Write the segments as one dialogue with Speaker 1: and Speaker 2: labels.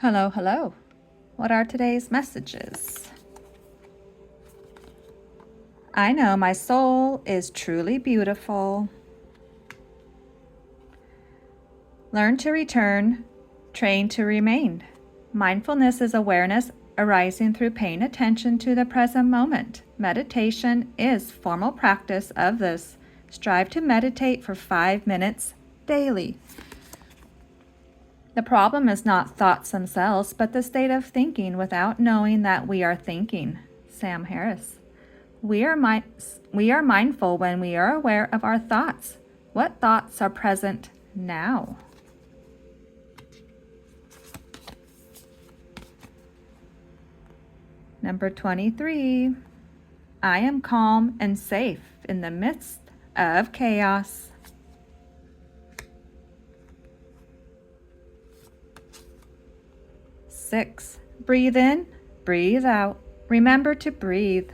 Speaker 1: Hello, hello. What are today's messages? I know my soul is truly beautiful. Learn to return, train to remain. Mindfulness is awareness arising through paying attention to the present moment. Meditation is formal practice of this. Strive to meditate for 5 minutes daily. The problem is not thoughts themselves, but the state of thinking without knowing that we are thinking. Sam Harris. We are mindful when we are aware of our thoughts. What thoughts are present now? Number 23. I am calm and safe in the midst of chaos. 6. Breathe in, breathe out. Remember to breathe.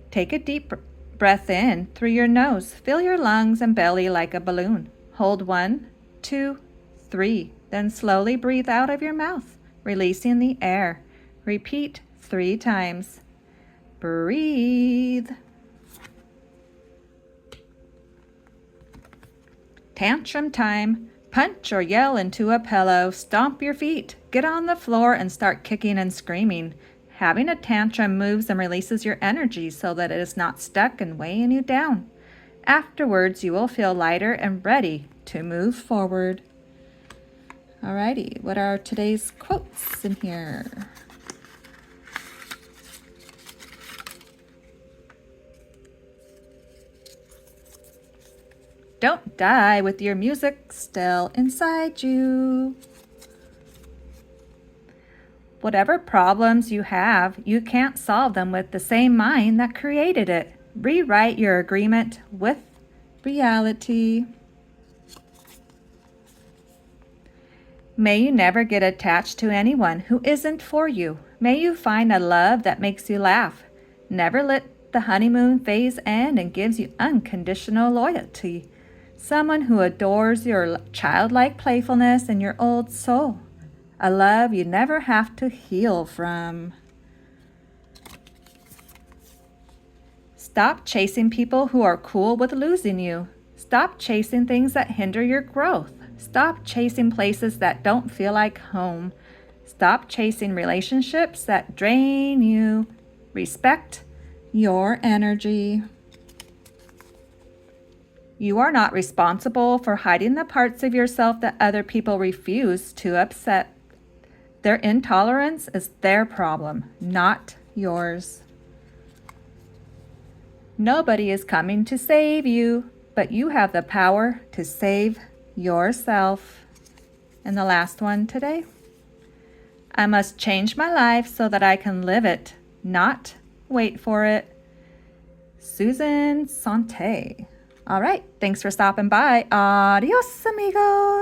Speaker 1: Take a deep breath in through your nose. Fill your lungs and belly like a balloon. Hold 1, 2, 3. Then slowly breathe out of your mouth, releasing the air. Repeat 3 times. Breathe. Tantrum time. Punch or yell into a pillow. Stomp your feet. Get on the floor and start kicking and screaming. Having a tantrum moves and releases your energy so that it is not stuck and weighing you down. Afterwards, you will feel lighter and ready to move forward. Alrighty, what are today's quotes in here? Don't die with your music still inside you. Whatever problems you have, you can't solve them with the same mind that created it. Rewrite your agreement with reality. May you never get attached to anyone who isn't for you. May you find a love that makes you laugh. Never let the honeymoon phase end and gives you unconditional loyalty. Someone who adores your childlike playfulness and your old soul. A love you never have to heal from. Stop chasing people who are cool with losing you. Stop chasing things that hinder your growth. Stop chasing places that don't feel like home. Stop chasing relationships that drain you. Respect your energy. You are not responsible for hiding the parts of yourself that other people refuse to accept. Their intolerance is their problem, not yours. Nobody is coming to save you, but you have the power to save yourself. And the last one today. I must change my life so that I can live it, not wait for it. Susan Sante. All right, thanks for stopping by. Adios, amigos.